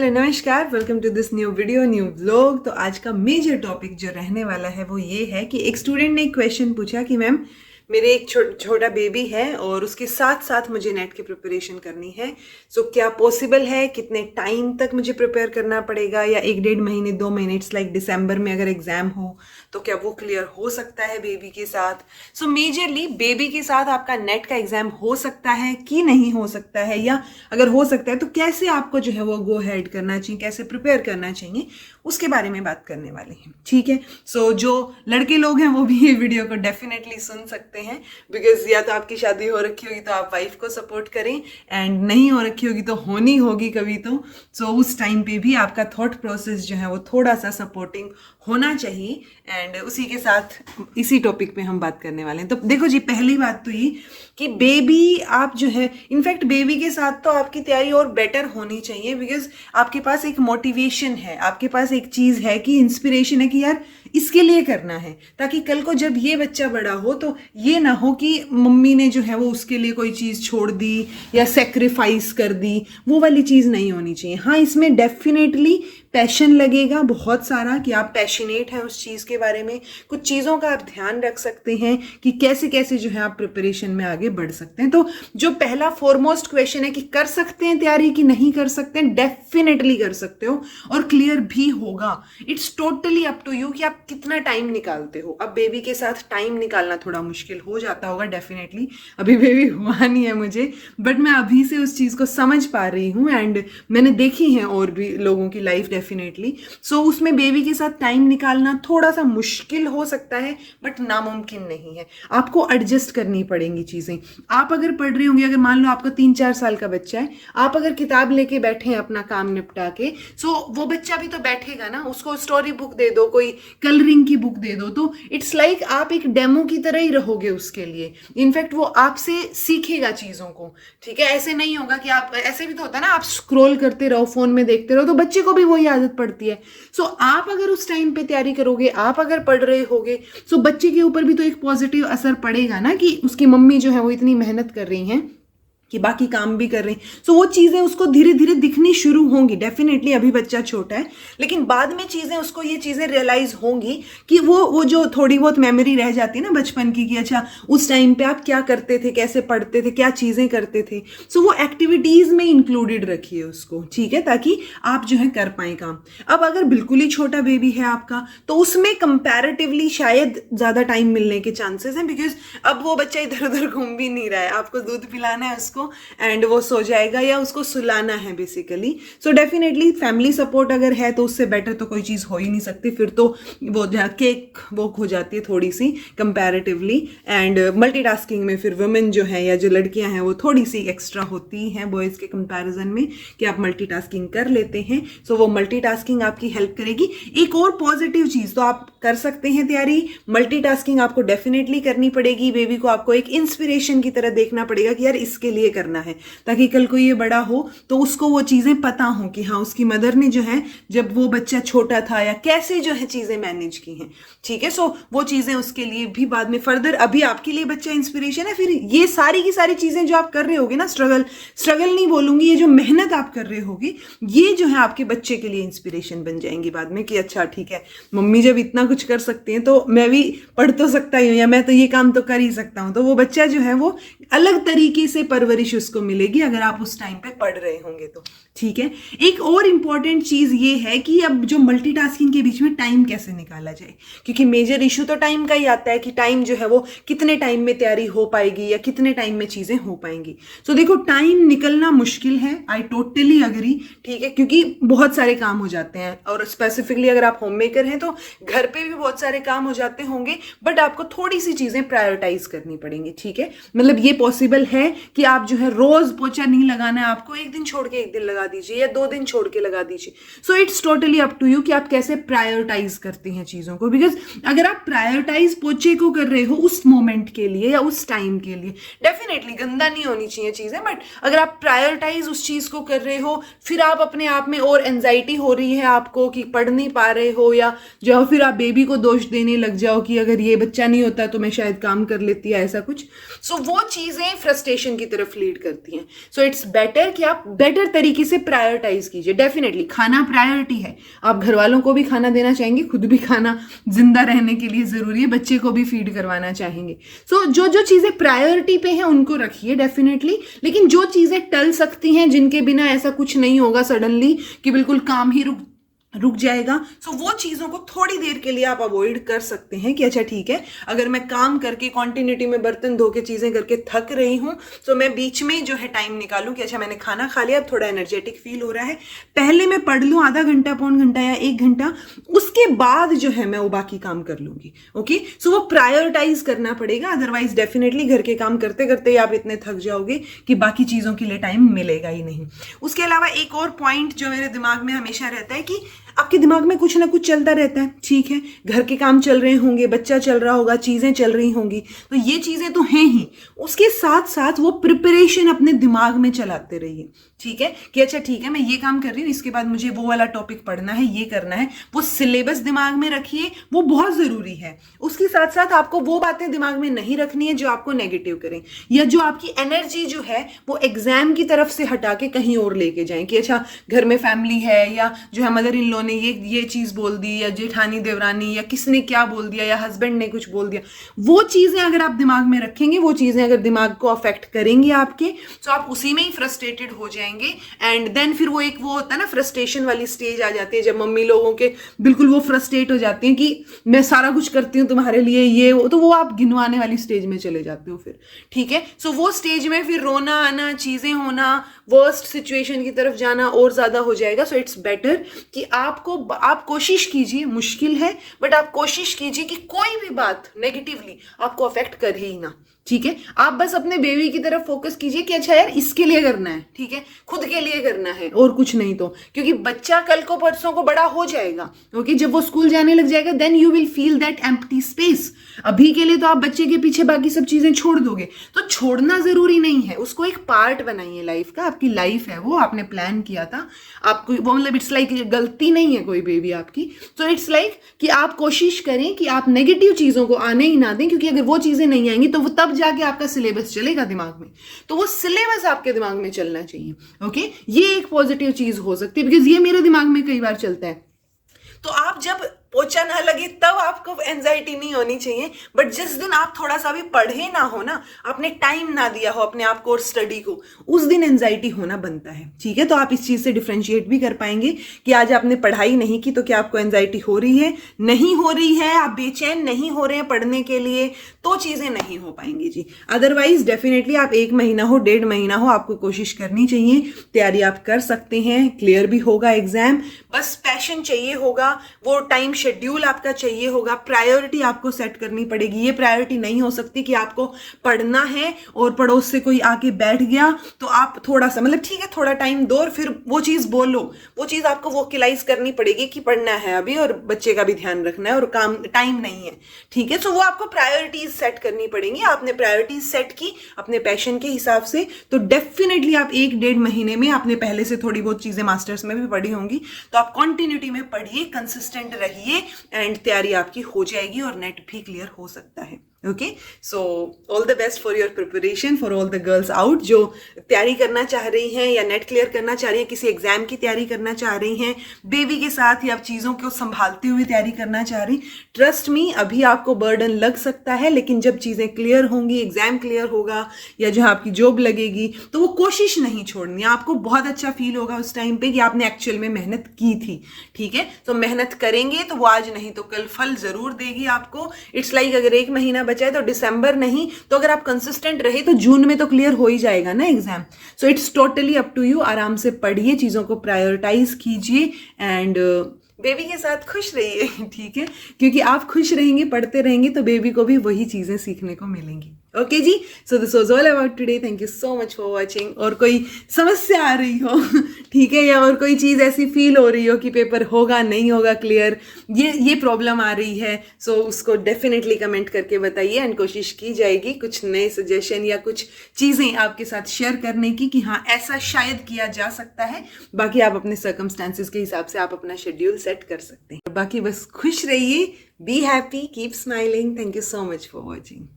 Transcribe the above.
Hello नमस्कार, welcome to this new video new vlog. तो आज का मेजर टॉपिक जो रहने वाला है वो ये है कि एक स्टूडेंट ने एक क्वेश्चन पूछा कि मैम मेरे एक छोटा बेबी है और उसके साथ साथ मुझे नेट की प्रिपरेशन करनी है। सो क्या पॉसिबल है, कितने टाइम तक मुझे प्रिपेयर करना पड़ेगा, या 1-1.5 महीने 2 महीने, इट्स लाइक दिसंबर में अगर एग्जाम हो तो क्या वो क्लियर हो सकता है बेबी के साथ। सो मेजरली बेबी के साथ आपका नेट का एग्जाम हो सकता है कि नहीं हो सकता है, या अगर हो सकता है तो कैसे आपको जो है वो गो हेड करना चाहिए, कैसे प्रिपेयर करना चाहिए, उसके बारे में बात करने वाले हैं। ठीक है, सो जो लड़के लोग हैं वो भी ये वीडियो को डेफिनेटली सुन सकते हैं, बिकॉज या तो आपकी शादी हो रखी होगी तो आप वाइफ को सपोर्ट करें, एंड नहीं हो रखी होगी तो होनी होगी कभी तो। सो उस टाइम पे भी आपका थॉट प्रोसेस जो है वो थोड़ा सा सपोर्टिंग होना चाहिए। एंड उसी के साथ इसी टॉपिक पे हम बात करने वाले हैं। तो देखो जी, पहली बात तो ये कि बेबी आप जो है, इनफैक्ट बेबी के साथ तो आपकी तैयारी और बेटर होनी चाहिए, बिकॉज आपके पास एक मोटिवेशन है, आपके पास एक चीज़ है कि इंस्पिरेशन है कि यार इसके लिए करना है, ताकि कल को जब ये बच्चा बड़ा हो तो ये ना हो कि मम्मी ने जो है वो उसके लिए कोई चीज़ छोड़ दी या सेक्रीफाइस कर दी। वो वाली चीज़ नहीं होनी चाहिए। हाँ, इसमें डेफिनेटली पैशन लगेगा बहुत सारा, कि आप पैशनेट हैं उस चीज़ के बारे में, कुछ चीज़ों का आप ध्यान रख सकते हैं कि कैसे कैसे जो है आप प्रिपरेशन में आगे बढ़ सकते हैं। तो जो पहला फॉरमोस्ट क्वेश्चन है कि कर सकते हैं तैयारी कि नहीं कर सकते हैं, डेफिनेटली कर सकते हो और क्लियर भी होगा। It's totally up to you कि आप कितना टाइम निकालते हो। अब बेबी के साथ टाइम निकालना थोड़ा मुश्किल हो जाता होगा डेफिनेटली, अभी बेबी हुआ नहीं है मुझे, बट मैं अभी से उस चीज़ को समझ पा रही हूँ एंड मैंने देखी है और भी लोगों की लाइफ डेफिनेटली। सो उसमें बेबी के साथ टाइम निकालना थोड़ा सा मुश्किल हो सकता है, बट नामुमकिन नहीं है। आपको एडजस्ट करनी पड़ेंगी चीज़ें। आप अगर पढ़ रही होंगी, अगर मान लो आपका 3-4 साल का बच्चा है, आप अगर किताब लेके बैठे हैं अपना काम निपटा के, सो वो बच्चा भी तो बैठेगा ना, उसको स्टोरी बुक दे दो, कोई कलरिंग की बुक दे दो, तो इट्स लाइक आप एक डेमो की तरह ही रहोगे उसके लिए। इनफैक्ट वो आपसे सीखेगा चीज़ों को। ठीक है, ऐसे नहीं होगा कि आप, ऐसे भी तो होता है ना, आप स्क्रॉल करते रहो, फोन में देखते रहो, तो बच्चे को भी वही आदत पड़ती है। सो आप अगर उस टाइम पे तैयारी करोगे, आप अगर पढ़ रहे होगे, सो बच्चे के ऊपर भी तो एक पॉजिटिव असर पड़ेगा ना, कि उसकी मम्मी जो है वो इतनी मेहनत कर रही हैं, कि बाकी काम भी कर रहे हैं। सो वो चीज़ें उसको धीरे धीरे दिखनी शुरू होंगी। डेफिनेटली अभी बच्चा छोटा है, लेकिन बाद में चीज़ें, उसको ये चीज़ें रियलाइज होंगी कि वो जो थोड़ी बहुत मेमोरी रह जाती है ना बचपन की, कि अच्छा उस टाइम पे आप क्या करते थे, कैसे पढ़ते थे, क्या चीज़ें करते थे। सो वो एक्टिविटीज़ में इंक्लूडेड रखिए उसको, ठीक है, ताकि आप जो है कर पाएँ काम। अब अगर बिल्कुल ही छोटा बेबी है आपका, तो उसमें कंपैरेटिवली शायद ज़्यादा टाइम मिलने के चांसेस हैं, बिकॉज अब वो बच्चा इधर उधर घूम भी नहीं रहा है, आपको दूध पिलाना है उसको एंड वो सो जाएगा, या उसको सुलाना है basically. So definitely family support अगर है तो उससे बेटर तो कोई चीज़ हो ही नहीं सकती। फिर तो वो केक वो हो जाती है थोड़ी सी कंपैरेटिवली। एंड मल्टीटास्किंग में फिर वुमेन जो है या जो लड़कियां हैं वो थोड़ी सी एक्स्ट्रा होती हैं बॉयज़ के कंपैरिजन में, कि आप मल्टीटास्किंग कर लेते हैं। सो वो मल्टीटास्किंग आपकी हेल्प करेगी। एक और पॉजिटिव चीज़, तो आप कर सकते हैं तैयारी, मल्टीटास्किंग आपको डेफिनेटली करनी पड़ेगी। बेबी को आपको एक इंस्पिरेशन की तरह देखना पड़ेगा कि यार इसके लिए करना है, ताकि कल को ये बड़ा हो तो उसको वो चीजें पता हो कि हाँ उसकी मदर ने जो है जब वो बच्चा छोटा था या कैसे जो है चीजें मैनेज की हैं। ठीक है, सो वो चीजें उसके लिए भी बाद में फर्दर, अभी आपके लिए बच्चा इंस्पिरेशन है, फिर ये सारी की सारी चीजें जो आप कर रहे होगे ना, स्ट्रगल नहीं बोलूंगी, ये जो मेहनत आप कर रहे होगे, ये जो है आपके बच्चे के लिए इंस्पिरेशन बन जाएंगी बाद में, कि अच्छा ठीक है, मम्मी जब इतना कुछ कर सकते हैं तो मैं भी पढ़ तो सकता ही हूँ, या मैं तो ये काम तो कर ही सकता हूँ। तो वो बच्चा जो है वो अलग तरीके से परवरिश उसको मिलेगी अगर आप उस टाइम पे पढ़ रहे होंगे तो। ठीक है, एक और इंपॉर्टेंट चीज ये है कि अब जो मल्टीटास्किंग के बीच में टाइम कैसे निकाला जाए, क्योंकि मेजर इशू तो टाइम का ही आता है कि टाइम जो है वो कितने टाइम में तैयारी हो पाएगी या कितने टाइम में चीजें हो पाएंगी। सो देखो, टाइम निकलना मुश्किल है, आई टोटली अग्री। ठीक है, क्योंकि बहुत सारे काम हो जाते हैं, और स्पेसिफिकली अगर आप होम मेकर हैं तो घर पे भी बहुत सारे काम हो जाते होंगे, बट आपको थोड़ी सी चीजें प्रायोरिटाइज करनी पड़ेंगी। ठीक है, मतलब ये पॉसिबल है कि आप जो है रोज पोछा नहीं लगाना है आपको, एक दिन छोड़ के एक दिन लगा दीजिए या 2 दिन छोड़ के लगा दीजिए। So it's totally up to you कि आप कैसे प्रायोरिटाइज करते हैं चीजों को, बिकॉज अगर आप प्रायोरिटाइज पोछे को कर रहे हो उस मोमेंट के लिए या उस टाइम के लिए, डेफिनेटली गंदा नहीं होनी चाहिए चीजें, बट अगर आप प्रायोरिटाइज उस चीज को कर रहे हो, फिर आप अपने आप में और एंजाइटी हो रही है आपको कि पढ़ नहीं पा रहे हो, या जो फिर आप बेबी को दोष देने लग जाओ कि अगर ये बच्चा नहीं होता तो मैं शायद काम कर लेती है, ऐसा कुछ। सो वो चीजें फ्रस्ट्रेशन की तरफ लाइफ लीड करती हैं। सो इट्स बेटर कि आप बेटर तरीके से प्रायोरिटाइज कीजिए। डेफिनेटली खाना प्रायोरिटी है, आप घर वालों को भी खाना देना चाहेंगे, खुद भी खाना जिंदा रहने के लिए जरूरी है, बच्चे को भी फीड करवाना चाहेंगे। सो जो जो चीजें प्रायोरिटी पे हैं उनको रखिए डेफिनेटली, लेकिन जो चीजें टल सकती हैं, जिनके बिना ऐसा कुछ नहीं होगा सडनली कि बिल्कुल काम ही रुक जाएगा, सो वो चीज़ों को थोड़ी देर के लिए आप अवॉइड कर सकते हैं कि अच्छा ठीक है, अगर मैं काम करके कॉन्टिन्यूटी में बर्तन धो के चीज़ें करके थक रही हूँ तो मैं बीच में जो है टाइम निकालूं कि अच्छा मैंने खाना खा लिया, अब थोड़ा एनर्जेटिक फील हो रहा है, पहले मैं पढ़ लूँ आधा घंटा, पौन घंटा या 1 घंटा, उसके बाद जो है मैं वो बाकी काम कर लूंगी। ओके, सो वो प्रायोरिटाइज करना पड़ेगा, अदरवाइज डेफिनेटली घर के काम करते करते ही आप इतने थक जाओगे कि बाकी चीज़ों के लिए टाइम मिलेगा ही नहीं। उसके अलावा एक और पॉइंट जो मेरे दिमाग में हमेशा रहता है कि आपके दिमाग में कुछ ना कुछ चलता रहता है, ठीक है, घर के काम चल रहे होंगे, बच्चा चल रहा होगा, चीजें चल रही होंगी, तो ये चीजें तो हैं ही, उसके साथ साथ वो प्रिपरेशन अपने दिमाग में चलाते रहिए, ठीक है, कि अच्छा ठीक है मैं ये काम कर रही हूँ, इसके बाद मुझे वो वाला टॉपिक पढ़ना है, ये करना है, वो सिलेबस दिमाग में रखिए, वो बहुत जरूरी है। उसके साथ साथ आपको वो बातें दिमाग में नहीं रखनी है जो आपको नेगेटिव करें या जो आपकी एनर्जी जो है वो एग्जाम की तरफ से हटा के कहीं और लेके जाएं कि अच्छा घर में फैमिली है या जो है मदर इन लॉ ने ये चीज बोल दी या जेठानी देवरानी या किसने क्या बोल दिया या हस्बैंड ने कुछ बोल दिया, वो चीजें अगर आप दिमाग में रखेंगे, वो चीजें अगर दिमाग को अफेक्ट करेंगी आपके, तो आप उसी में ही फ्रस्ट्रेटेड हो जाएंगे। एंड देन फिर वो होता है ना, फ्रस्ट्रेशन वाली स्टेज आ जाती है जब मम्मी लोगों के बिल्कुल वो फ्रस्ट्रेट हो जाती हैं कि मैं सारा कुछ करती हूँ तुम्हारे लिए, ये वो, तो वो आप गिनवाने वाली स्टेज में चले जाते हो फिर, ठीक है। सो वो स्टेज में फिर रोना आना, चीजें होना, वर्स्ट सिचुएशन की तरफ जाना और ज्यादा हो जाएगा। सो इट्स बेटर कि आप कोशिश कीजिए, मुश्किल है बट आप कोशिश कीजिए कि कोई भी बात नेगेटिवली आपको अफेक्ट करे ही ना, ठीक है। आप बस अपने बेबी की तरफ फोकस कीजिए कि अच्छा यार इसके लिए करना है, ठीक है, खुद के लिए करना है और कुछ नहीं, तो क्योंकि बच्चा कल को परसों को बड़ा हो जाएगा, ओके, जब वो स्कूल जाने लग जाएगा then you will feel that empty space. अभी के लिए तो आप बच्चे के पीछे बाकी सब चीजें छोड़ दोगे, तो छोड़ना जरूरी नहीं है, उसको एक पार्ट बनाइए लाइफ का। आपकी लाइफ है वो, आपने प्लान किया था, आपको वो मतलब इट्स लाइक गलती नहीं है कोई बेबी आपकी। तो इट्स लाइक कि आप कोशिश करें कि आप नेगेटिव चीजों को आने ही ना दें, क्योंकि अगर वो चीजें नहीं आएंगी तो वो तब जाके आपका सिलेबस चलेगा दिमाग में, तो वो सिलेबस आपके दिमाग में चलना चाहिए। ओके, ये एक पॉजिटिव चीज हो सकती है, बिकॉज ये मेरे दिमाग में कई बार चलता है। तो आप जब पोछा ना लगे तब आपको एंजाइटी नहीं होनी चाहिए, बट जिस दिन आप थोड़ा सा भी पढ़े ना हो ना, आपने टाइम ना दिया हो अपने आप को और स्टडी को, उस दिन एंजाइटी होना बनता है, ठीक है। तो आप इस चीज से डिफरेंशिएट भी कर पाएंगे कि आज आपने पढ़ाई नहीं की तो क्या आपको एंजाइटी हो रही है, नहीं हो रही है, आप बेचैन नहीं हो रहे हैं पढ़ने के लिए, तो चीजें नहीं हो पाएंगी जी। अदरवाइज डेफिनेटली आप 1 महीना हो, 1.5 महीना हो, आपको कोशिश करनी चाहिए, तैयारी आप कर सकते हैं, क्लियर भी होगा एग्जाम, बस पैशन चाहिए होगा, वो टाइम शेड्यूल आपका चाहिए होगा, प्रायोरिटी आपको सेट करनी पड़ेगी। ये प्रायोरिटी नहीं हो सकती कि आपको पढ़ना है और पड़ोस से कोई आके बैठ गया तो आप थोड़ा सा मतलब ठीक है थोड़ा टाइम दो और फिर वो चीज बोलो, वो चीज आपको वोकलाइज करनी पड़ेगी कि पढ़ना है अभी और बच्चे का भी ध्यान रखना है और काम टाइम नहीं है, ठीक है। सो वो आपको प्रायोरिटीज सेट करनी पड़ेंगी। आपने प्रायोरिटीज सेट की अपने पैशन के हिसाब से, तो डेफिनेटली आप 1-1.5 महीने में, आपने पहले से थोड़ी बहुत चीजें मास्टर्स में भी पढ़ी होंगी, तो आप कंटिन्यूटी में पढ़िए, कंसिस्टेंट रहिए एंड तैयारी आपकी हो जाएगी और नेट भी क्लियर हो सकता है। Okay, so all the best for your preparation, for all the girls out जो तैयारी करना चाह रही हैं या नेट क्लियर करना चाह रही हैं, किसी एग्जाम की तैयारी करना चाह रही हैं बेबी के साथ या चीज़ों को संभालते हुए तैयारी करना चाह रही, ट्रस्ट मी अभी आपको बर्डन लग सकता है, लेकिन जब चीज़ें क्लियर होंगी, एग्जाम क्लियर होगा या जो आपकी जॉब लगेगी, तो वो कोशिश नहीं छोड़नी, आपको बहुत अच्छा फील होगा उस टाइम पे कि आपने एक्चुअल में मेहनत की थी, ठीक है। तो मेहनत करेंगे तो वो आज नहीं तो कल फल जरूर देगी आपको। इट्स लाइक अगर 1 महीना बचा है तो दिसंबर नहीं तो अगर आप कंसिस्टेंट रहे तो जून में तो क्लियर हो ही जाएगा ना exam. So it's totally up to you, आराम से पढ़िए, चीज़ों को प्रायोरिटाइज कीजिए एंड बेबी के साथ खुश रहिए, ठीक है, क्योंकि आप खुश रहेंगे, पढ़ते रहेंगे तो बेबी को भी वही चीज़ें सीखने को मिलेंगी। ओके जी, so this was all about today, thank you so much for watching. और कोई समस्या आ रही हो, ठीक है, या और कोई चीज़ ऐसी फील हो रही हो कि पेपर होगा नहीं होगा क्लियर, ये प्रॉब्लम आ रही है, सो उसको डेफिनेटली कमेंट करके बताइए एंड कोशिश की जाएगी कुछ नए सजेशन या कुछ चीज़ें आपके साथ शेयर करने की कि हाँ ऐसा शायद किया जा सकता है। बाकी आप अपने सर्कमस्टांसिस के हिसाब से आप अपना शेड्यूल सेट कर सकते हैं। बाकी बस खुश रहिए, be happy, keep smiling. Thank you so much for watching.